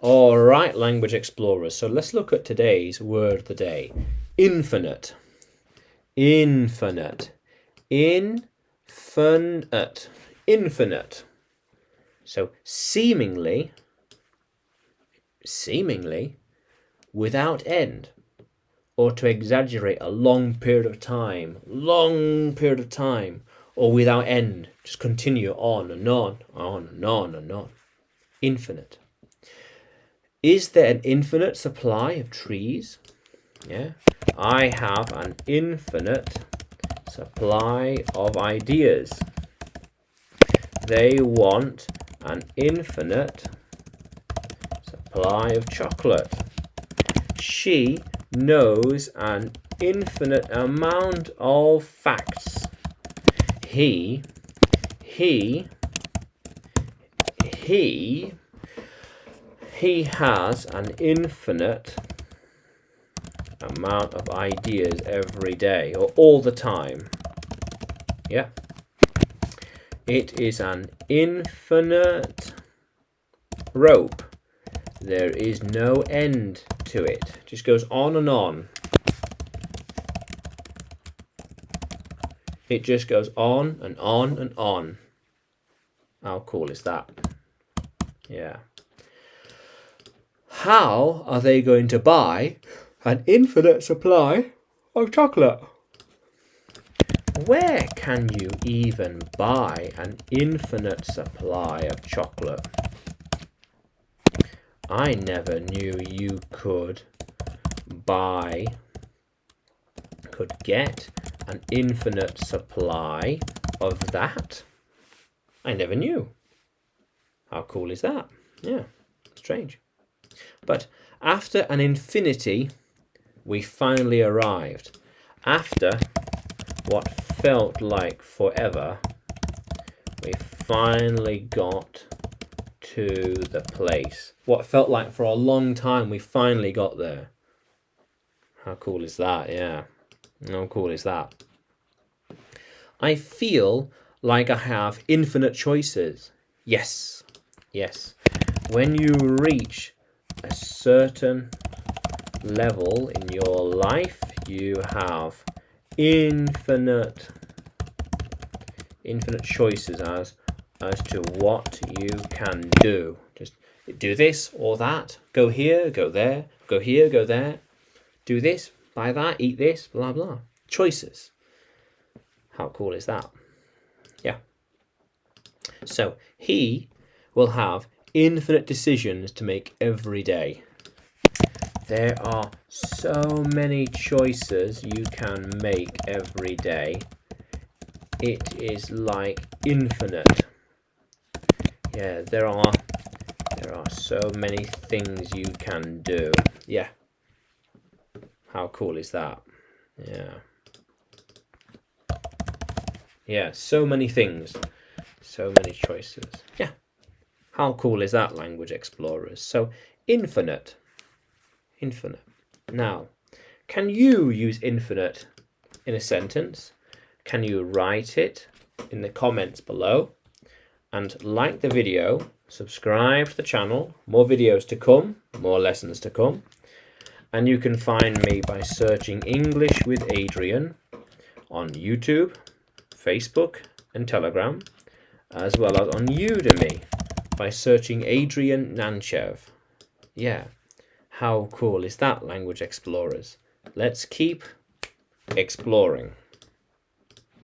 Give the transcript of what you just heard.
All right, language explorers. So let's look at today's word of the day. Infinite. Infinite. Infinite. Infinite. So seemingly, without end, or to exaggerate a long period of time, or without end, just continue on and on and on. Infinite. Is there an infinite supply of trees? Yeah. I have an infinite supply of ideas. They want an infinite supply of chocolate. She knows an infinite amount of facts. He has an infinite amount of ideas every day or all the time. Yeah. It is an infinite rope. There is no end to it. It just goes on and on. It just goes on and on and on. How cool is that? Yeah. How are they going to buy an infinite supply of chocolate? Where can you even buy an infinite supply of chocolate? I never knew you could get an infinite supply of that. I never knew. How cool is that? Yeah, strange. But after an infinity, we finally arrived. After what felt like forever, we finally got to the place. What felt like for a long time, we finally got there. How cool is that? Yeah. How cool is that? I feel like I have infinite choices. Yes. Yes. When you reach a certain level in your life, you have infinite choices as to what you can do. Just do this or that, go here, go there, go here, go there, do this, buy that, eat this, blah blah. Choices. How cool is that? Yeah. So he will have infinite decisions to make every day. There are so many choices you can make every day. It is like infinite. Yeah, there are so many things you can do. Yeah. How cool is that? Yeah. Yeah, so many things. So many choices. Yeah. How cool is that, language explorers? So, infinite. Infinite. Now, can you use infinite in a sentence? Can you write it in the comments below? And like the video, subscribe to the channel. More videos to come, more lessons to come. And you can find me by searching English with Adrian on YouTube, Facebook and Telegram, as well as on Udemy by searching Adrian Nanchev. Yeah, how cool is that, language explorers? Let's keep exploring.